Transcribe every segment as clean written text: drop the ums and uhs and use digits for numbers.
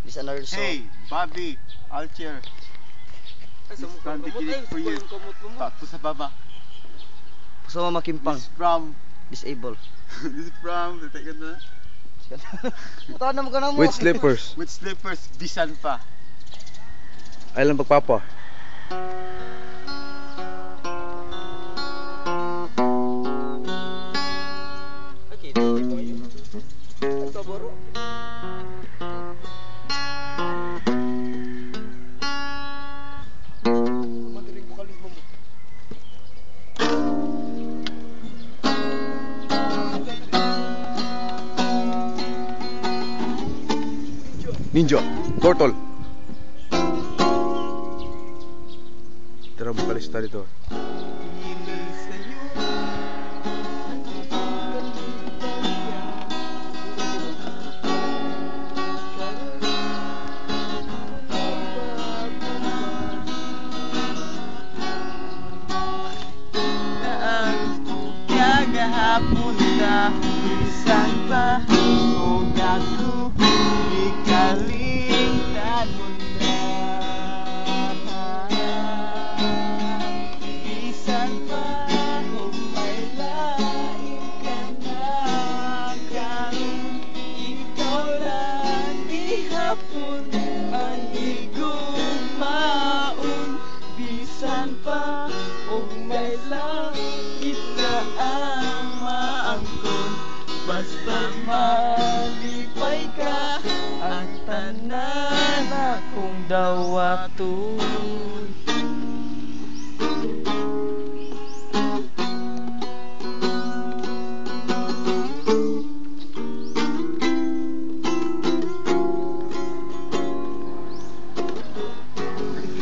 This another song. Hey, Bobby, Alcher. This from the kilit for you. Tato sa baba. So makimpang. This from Disable. this from teka na. Matawa na mo ka na mo. With slippers. With slippers, bisan pa. Ay lang pagpapa. Okay, thank you. Ito boro. Madaling bukalismo mo. Ninja. Turtle. Tara bukalista dito. Kagahapon na bisan pa o gato ikalimtan mo na. Bisan pa o may lain ka na karon, ikaw lang ihapon ang higumaon. Bisan pa o may langit na ang maangkon, basta malipay ka ang tanan akong dawaton.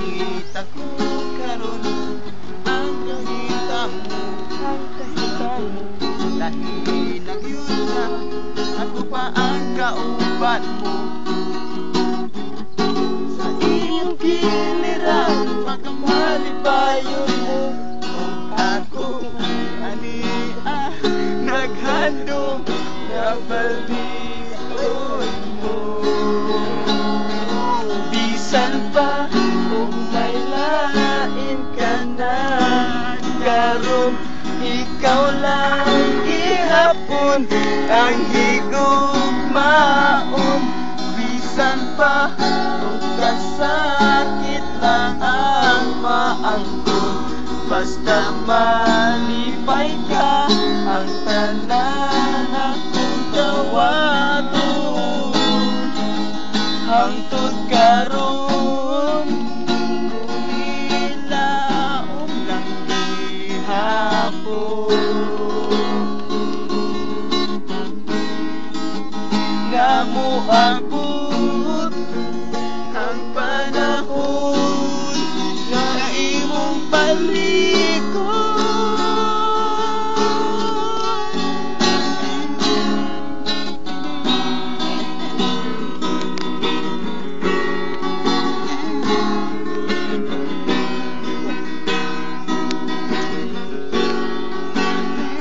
Nakita ko karon ang kahita mo, lahi ng yuta, ako pa ang kauban mo. Sa iyong giliran, pagkamalipayon mo, ako ania naghandom na balion mo. Bisan pa o may lain ka na karon, ikaw lang ihapon ang higugmaon. Bisan pa o kasakit lang ang maangkon, basta malipay ka ang tanan akong dawaton. Hangtod karon kumilaom lang ihapon, nga moabot ang panahon nga imong palikon.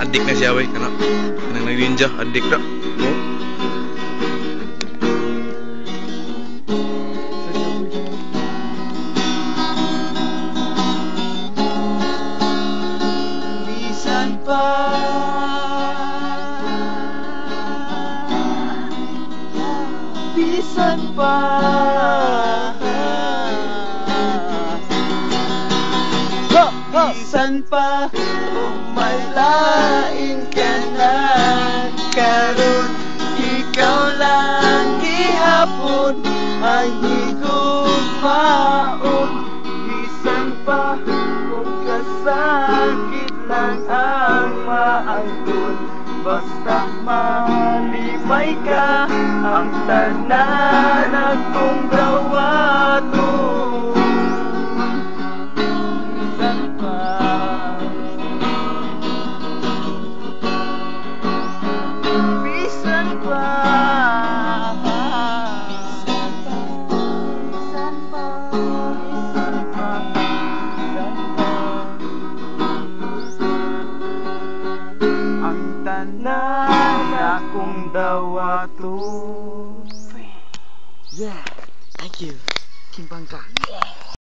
Adik na siya wey kana. Kanang ninja adik ra. Oh. Bisan pa bisan pa bisan pa kung may lain ka na karon, ikaw lang ihapon ang higugmaon. Bisan pa kung kasakit lang ang maangkon, basta malipay ka ang tanan akong dawaton. Bisan pa bisan pa bisan pa bisan pa ang tanan akong dawaton. Yeah. Thank you. King Bangka.